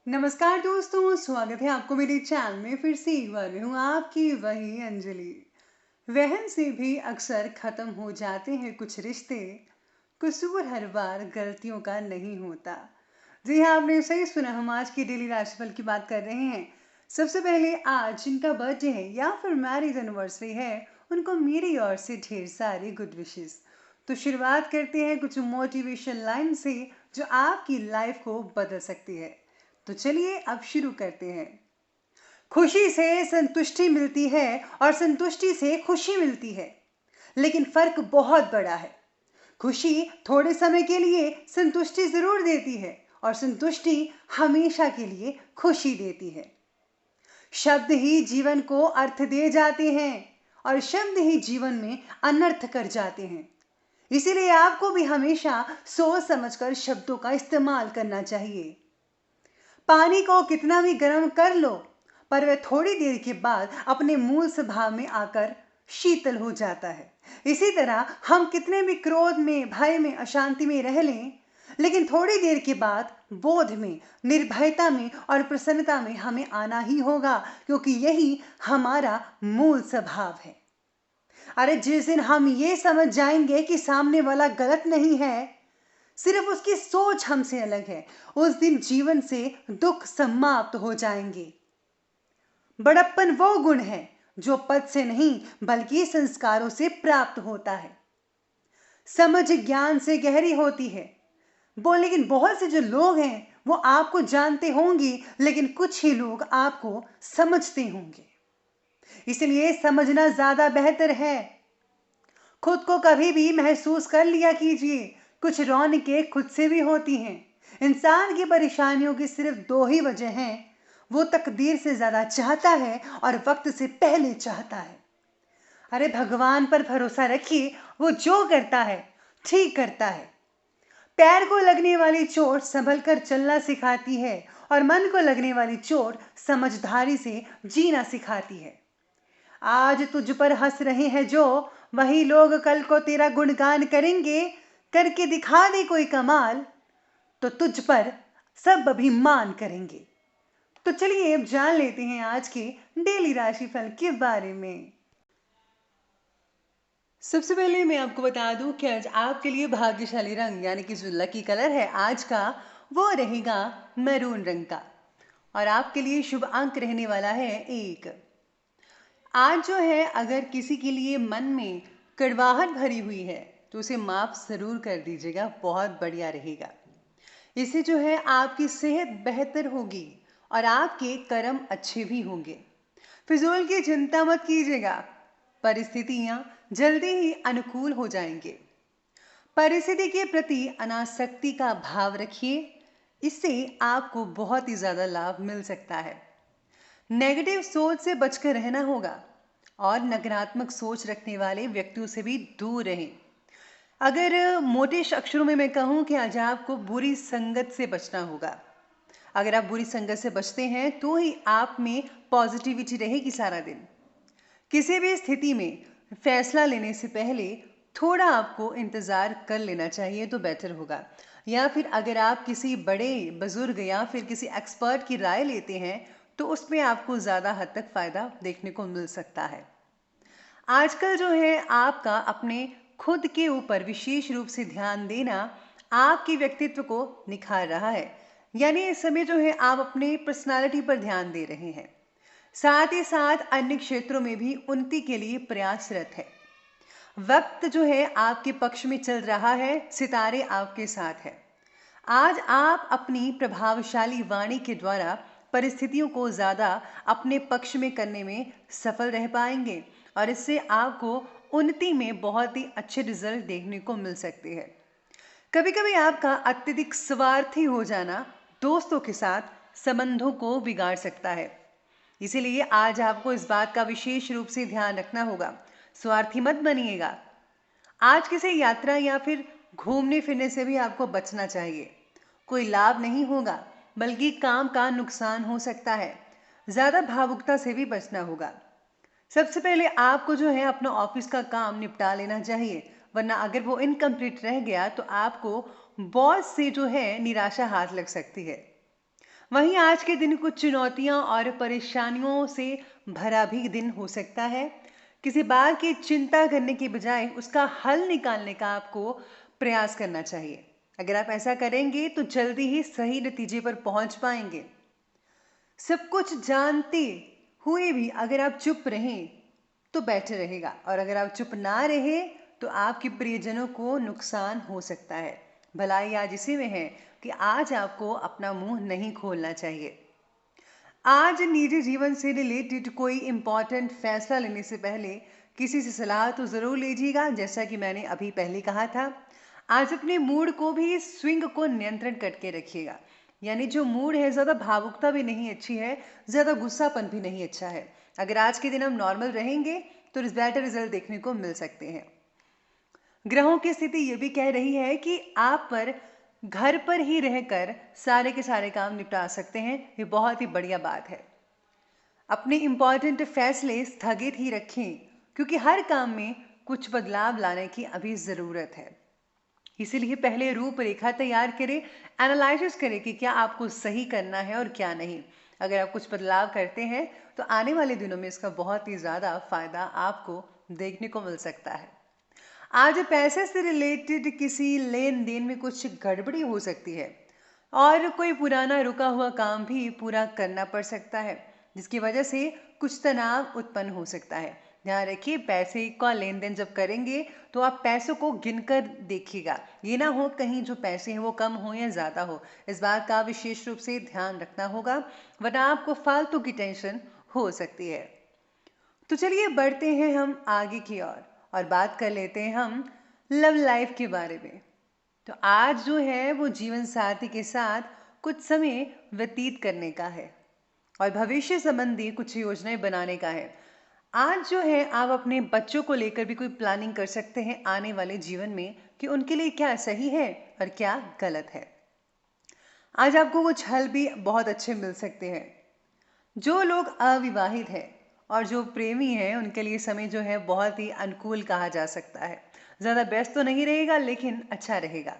नमस्कार दोस्तों, स्वागत है आपको मेरे चैनल में। फिर से एक बार मैं हूँ आपकी वही अंजलि। वहन से भी अक्सर खत्म हो जाते हैं कुछ रिश्ते, कसूर हर बार गलतियों का नहीं होता। जी हाँ, आपने सही सुना। हम आज की डेली राशिफल की बात कर रहे हैं। सबसे पहले आज जिनका बर्थडे है या फिर मैरिज एनिवर्सरी है, उनको मेरी ओर से ढेर सारी गुड विशेस। तो शुरुआत करते हैं कुछ मोटिवेशन लाइन से जो आपकी लाइफ को बदल सकती है। तो चलिए अब शुरू करते हैं। खुशी से संतुष्टि मिलती है और संतुष्टि से खुशी मिलती है, लेकिन फर्क बहुत बड़ा है। खुशी थोड़े समय के लिए संतुष्टि जरूर देती है और संतुष्टि हमेशा के लिए खुशी देती है। शब्द ही जीवन को अर्थ दे जाते हैं और शब्द ही जीवन में अनर्थ कर जाते हैं। इसीलिए आपको भी हमेशा सोच समझकर शब्दों का इस्तेमाल करना चाहिए। पानी को कितना भी गर्म कर लो, पर वह थोड़ी देर के बाद अपने मूल स्वभाव में आकर शीतल हो जाता है। इसी तरह हम कितने भी क्रोध में, भय में, अशांति में रह लें, लेकिन थोड़ी देर के बाद बोध में, निर्भयता में और प्रसन्नता में हमें आना ही होगा, क्योंकि यही हमारा मूल स्वभाव है। अरे जिस दिन हम ये समझ जाएंगे कि सामने वाला गलत नहीं है, सिर्फ उसकी सोच हमसे अलग है, उस दिन जीवन से दुख समाप्त हो जाएंगे। बड़प्पन वो गुण है जो पद से नहीं बल्कि संस्कारों से प्राप्त होता है। समझ ज्ञान से गहरी होती है। लेकिन बहुत से जो लोग हैं वो आपको जानते होंगे, लेकिन कुछ ही लोग आपको समझते होंगे। इसलिए समझना ज्यादा बेहतर है। खुद को कभी भी महसूस कर लिया कीजिए। कुछ रौनकें खुद से भी होती हैं। इंसान की परेशानियों की सिर्फ दो ही वजह हैं। वो तकदीर से ज्यादा चाहता है और वक्त से पहले चाहता है। अरे भगवान पर भरोसा रखिए, वो जो करता है ठीक करता है। पैर को लगने वाली चोट संभल कर चलना सिखाती है और मन को लगने वाली चोट समझदारी से जीना सिखाती है। आज तुझ पर हंस रहे हैं जो, वही लोग कल को तेरा गुणगान करेंगे। करके दिखा दे कोई कमाल, तो तुझ पर सब अभिमान करेंगे। तो चलिए अब जान लेते हैं आज के डेली राशिफल के बारे में। सबसे पहले मैं आपको बता दूं कि आज आपके लिए भाग्यशाली रंग यानी कि जो लकी कलर है आज का, वो रहेगा मैरून रंग का। और आपके लिए शुभ अंक रहने वाला है 1। आज जो है, अगर किसी के लिए मन में कड़वाहट भरी हुई है तो उसे माफ जरूर कर दीजिएगा, बहुत बढ़िया रहेगा। इससे जो है आपकी सेहत बेहतर होगी और आपके कर्म अच्छे भी होंगे। फिजूल की चिंता मत कीजिएगा, परिस्थितियां जल्दी ही अनुकूल हो जाएंगे। परिस्थिति के प्रति अनासक्ति का भाव रखिए, इससे आपको बहुत ही ज्यादा लाभ मिल सकता है। नेगेटिव सोच से बचकर रहना होगा और नकारात्मक सोच रखने वाले व्यक्तियों से भी दूर रहें। अगर मोटे अक्षरों में मैं कहूं कि आज आपको बुरी संगत से बचना होगा। अगर आप बुरी संगत से बचते हैं तो ही आप में पॉजिटिविटी रहेगी सारा दिन। किसी भी स्थिति में फैसला लेने से पहले थोड़ा आपको इंतजार कर लेना चाहिए तो बेटर होगा। या फिर अगर आप किसी बड़े बुजुर्ग या फिर किसी एक्सपर्ट की राय लेते हैं तो उसमें आपको ज़्यादा हद तक फ़ायदा देखने को मिल सकता है। आजकल जो है आपका अपने खुद के ऊपर विशेष रूप से ध्यान देना आपके व्यक्तित्व को निखार रहा है। यानी इस समय जो है आप अपने पर्सनालिटी पर ध्यान दे रहे हैं, साथ ही साथ अन्य क्षेत्रों में भी उन्नति के लिए प्रयासरत है। वक्त जो है आपके पक्ष में चल रहा है, सितारे आपके साथ है। आज आप अपनी प्रभावशाली वाणी के द्वारा परिस्थितियों को ज्यादा अपने पक्ष में करने में सफल रह पाएंगे और इससे आपको उन्नति में बहुत ही अच्छे रिजल्ट देखने को मिल सकते हैं। कभी कभी आपका अत्यधिक स्वार्थी हो जाना दोस्तों के साथ संबंधों को बिगाड़ सकता है। इसीलिए आज आपको इस बात का विशेष रूप से ध्यान रखना होगा, स्वार्थी मत बनिएगा। आज किसी यात्रा या फिर घूमने फिरने से भी आपको बचना चाहिए। कोई लाभ नहीं होगा बल्कि काम का नुकसान हो सकता है। ज्यादा भावुकता से भी बचना होगा। सबसे पहले आपको जो है अपना ऑफिस का काम निपटा लेना चाहिए, वरना अगर वो इनकम्प्लीट रह गया तो आपको बॉस से जो है निराशा हाथ लग सकती है। वहीं आज के दिन कुछ चुनौतियां और परेशानियों से भरा भी दिन हो सकता है। किसी बात की चिंता करने की बजाय उसका हल निकालने का आपको प्रयास करना चाहिए। अगर आप ऐसा करेंगे तो जल्दी ही सही नतीजे पर पहुंच पाएंगे। सब कुछ जानते हुए भी अगर आप चुप रहें तो बेटर रहेगा, और अगर आप चुप ना रहे तो आपके प्रियजनों को नुकसान हो सकता है। भलाई आज इसी में है कि आज आपको अपना मुंह नहीं खोलना चाहिए। आज निजी जीवन से रिलेटेड कोई इंपॉर्टेंट फैसला लेने से पहले किसी से सलाह तो जरूर लीजिएगा, जैसा कि मैंने अभी पहले कहा था। आज अपने मूड को भी, स्विंग को नियंत्रण करके रखिएगा। यानी जो मूड है, ज्यादा भावुकता भी नहीं अच्छी है, ज्यादा गुस्सापन भी नहीं अच्छा है। अगर आज के दिन हम नॉर्मल रहेंगे तो बेटर रिजल्ट देखने को मिल सकते हैं। ग्रहों की स्थिति ये भी कह रही है कि आप पर घर पर ही रहकर सारे के सारे काम निपटा सकते हैं। ये बहुत ही बढ़िया बात है। अपने इंपॉर्टेंट फैसले स्थगित ही रखें, क्योंकि हर काम में कुछ बदलाव लाने की अभी जरूरत है। इसीलिए पहले रूपरेखा तैयार करें, एनालिसिस करें कि क्या आपको सही करना है और क्या नहीं। अगर आप कुछ बदलाव करते हैं तो आने वाले दिनों में इसका बहुत ही ज्यादा फायदा आपको देखने को मिल सकता है। आज पैसे से रिलेटेड किसी लेन देन में कुछ गड़बड़ी हो सकती है, और कोई पुराना रुका हुआ काम भी पूरा करना पड़ सकता है, जिसकी वजह से कुछ तनाव उत्पन्न हो सकता है। ध्यान रखिए, पैसे का लेन देन जब करेंगे तो आप पैसों को गिनकर देखिएगा। ये ना हो कहीं जो पैसे हैं वो कम हो या ज्यादा हो। इस बात का विशेष रूप से ध्यान रखना होगा, वरना आपको फालतू की टेंशन हो सकती है। तो चलिए बढ़ते हैं हम आगे की ओर और बात कर लेते हैं हम लव लाइफ के बारे में। तो आज जो है वो जीवन साथी के साथ कुछ समय व्यतीत करने का है और भविष्य संबंधी कुछ योजनाएं बनाने का है। आज जो है आप अपने बच्चों को लेकर भी कोई प्लानिंग कर सकते हैं आने वाले जीवन में, कि उनके लिए क्या सही है और क्या गलत है। आज आपको कुछ हल भी बहुत अच्छे मिल सकते हैं। जो लोग अविवाहित हैं और जो प्रेमी हैं उनके लिए समय जो है बहुत ही अनुकूल कहा जा सकता है। ज्यादा व्यस्त तो नहीं रहेगा लेकिन अच्छा रहेगा।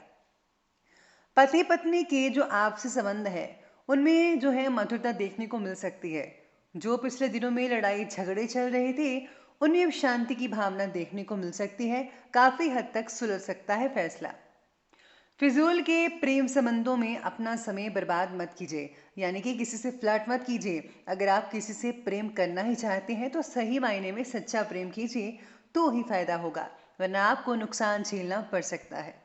पति पत्नी के जो आपसी संबंध है उनमें जो है मधुरता देखने को मिल सकती है। जो पिछले दिनों में लड़ाई झगड़े चल रहे थे उनमें अब शांति की भावना देखने को मिल सकती है। काफी हद तक सुलझ सकता है फैसला। फिजूल के प्रेम संबंधों में अपना समय बर्बाद मत कीजिए, यानी कि किसी से फ्लर्ट मत कीजिए। अगर आप किसी से प्रेम करना ही चाहते हैं तो सही मायने में सच्चा प्रेम कीजिए, तो ही फायदा होगा, वरना आपको नुकसान झेलना पड़ सकता है।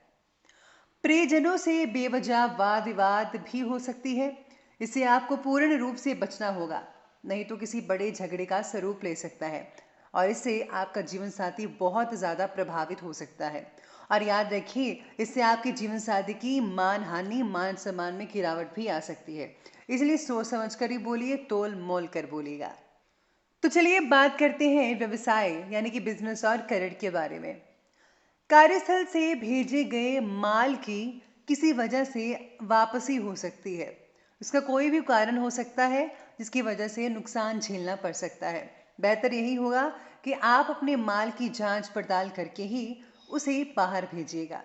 प्रियजनों से बेवजह वाद विवाद भी हो सकती है। इससे आपको पूर्ण रूप से बचना होगा, नहीं तो किसी बड़े झगड़े का स्वरूप ले सकता है और इससे आपका जीवन साथी बहुत ज्यादा प्रभावित हो सकता है। और याद रखिए, इससे आपके जीवन साथी की मान हानि, मान सम्मान में गिरावट भी आ सकती है। इसलिए सोच समझ कर ही बोलिए, तोल मोल कर बोलिएगा। तो चलिए बात करते हैं व्यवसाय यानी कि बिजनेस और करियर के बारे में। कार्यस्थल से भेजे गए माल की किसी वजह से वापसी हो सकती है। इसका कोई भी कारण हो सकता है जिसकी वजह से नुकसान झेलना पड़ सकता है। बेहतर यही होगा कि आप अपने माल की जांच पड़ताल करके ही उसे बाहर भेजिएगा।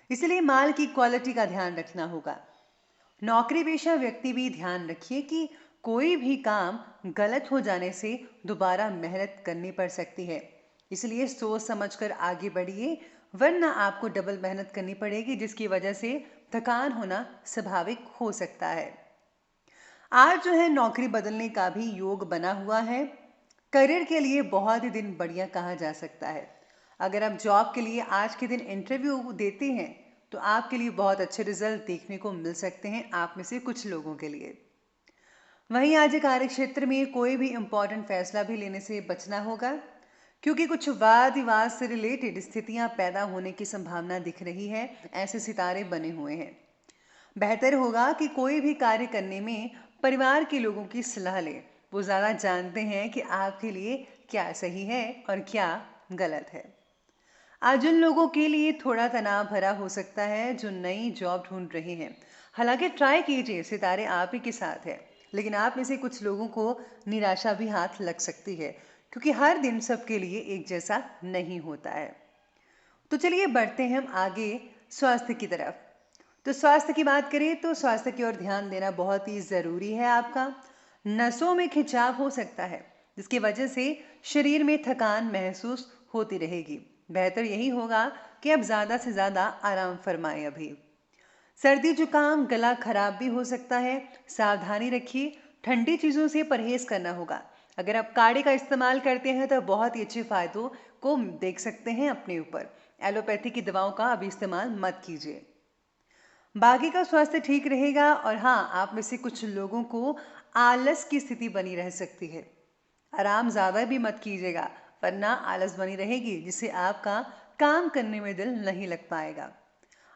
इसलिए माल की क्वालिटी का ध्यान रखना होगा। नौकरी पेशा व्यक्ति भी ध्यान रखिए कि कोई भी काम गलत हो जाने से दोबारा मेहनत करनी पड़ सकती है। इसलिए सोच समझकर आगे बढ़िए, वरना आपको डबल मेहनत करनी पड़ेगी, जिसकी वजह से थकान होना स्वाभाविक हो सकता है। आज जो है नौकरी बदलने का भी योग बना हुआ है। करियर के लिए बहुत ही दिन बढ़िया कहा जा सकता है। अगर आप जॉब के लिए आज के दिन इंटरव्यू देते हैं तो आपके लिए बहुत अच्छे रिजल्ट देखने को मिल सकते हैं, आप में से कुछ लोगों के लिए। वहीं आज कार्य क्षेत्र में कोई भी इंपॉर्टेंट फैसला भी लेने से बचना होगा, क्योंकि कुछ वाद विवाद से रिलेटेड स्थितियां पैदा होने की संभावना दिख रही है। ऐसे सितारे बने हुए हैं। बेहतर होगा कि कोई भी कार्य करने में परिवार के लोगों की सलाह लें। वो ज्यादा जानते हैं कि आपके लिए क्या सही है और क्या गलत है। आज उन लोगों के लिए थोड़ा तनाव भरा हो सकता है जो नई जॉब ढूंढ रहे हैं। हालांकि ट्राई कीजिए, सितारे आप ही के साथ है, लेकिन आप में से कुछ लोगों को निराशा भी हाथ लग सकती है, क्योंकि हर दिन सबके लिए एक जैसा नहीं होता है। तो चलिए बढ़ते हैं हम आगे स्वास्थ्य की तरफ। तो स्वास्थ्य की बात करें तो स्वास्थ्य की ओर ध्यान देना बहुत ही ज़रूरी है आपका। नसों में खिंचाव हो सकता है, जिसकी वजह से शरीर में थकान महसूस होती रहेगी। बेहतर यही होगा कि आप ज़्यादा से ज़्यादा आराम फरमाएं अभी। सर्दी जुकाम गला खराब भी हो सकता है, सावधानी रखिए। ठंडी चीज़ों से परहेज करना होगा। अगर आप काढ़े का इस्तेमाल करते हैं तो बहुत ही अच्छे फायदों को देख सकते हैं अपने ऊपर। एलोपैथी की दवाओं का अभी इस्तेमाल मत कीजिए। बाकी का स्वास्थ्य ठीक रहेगा और हाँ, आप में से कुछ लोगों को आलस की स्थिति बनी रह सकती है। आराम ज़्यादा भी मत कीजिएगा, वरना आलस बनी रहेगी जिससे आपका काम करने में दिल नहीं लग पाएगा।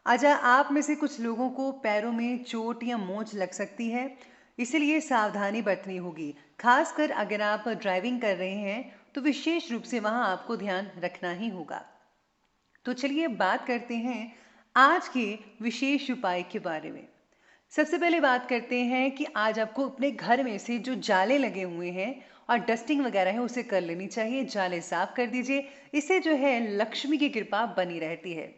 अच्छा, आप में से कुछ लोगों को पैरों में चोट या मोच लग सकती है, इसीलिए सावधानी बरतनी होगी। खासकर अगर आप ड्राइविंग कर रहे हैं तो विशेष रूप से वहाँ आपको ध्यान रखना ही होगा। तो चलिए बात करते हैं आज के विशेष उपाय के बारे में। सबसे पहले बात करते हैं कि आज आपको अपने घर में से जो जाले लगे हुए हैं और डस्टिंग वगैरह है उसे कर लेनी चाहिए। जाले साफ कर दीजिए, इससे जो है लक्ष्मी की कृपा बनी रहती है।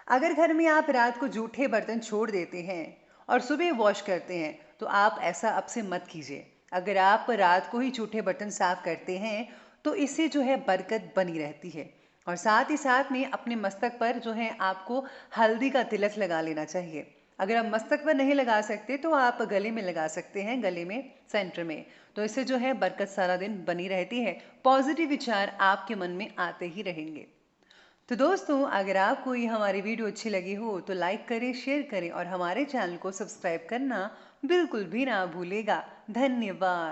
अगर घर में आप रात को जूठे बर्तन छोड़ देते हैं और सुबह वॉश करते हैं तो आप ऐसा अब से मत कीजिए। अगर आप रात को ही जूठे बर्तन साफ करते हैं तो इससे जो है बरकत बनी रहती है। और साथ ही साथ में अपने मस्तक पर जो है आपको हल्दी का तिलक लगा लेना चाहिए। अगर आप मस्तक पर नहीं लगा सकते तो आप गले में लगा सकते हैं, गले में सेंटर में। तो इससे जो है बरकत सारा दिन बनी रहती है। पॉजिटिव विचार आपके मन में आते ही रहेंगे। तो दोस्तों, अगर आपको ये हमारी वीडियो अच्छी लगी हो तो लाइक करें, शेयर करें और हमारे चैनल को सब्सक्राइब करना बिल्कुल भी ना भूलेगा। धन्यवाद।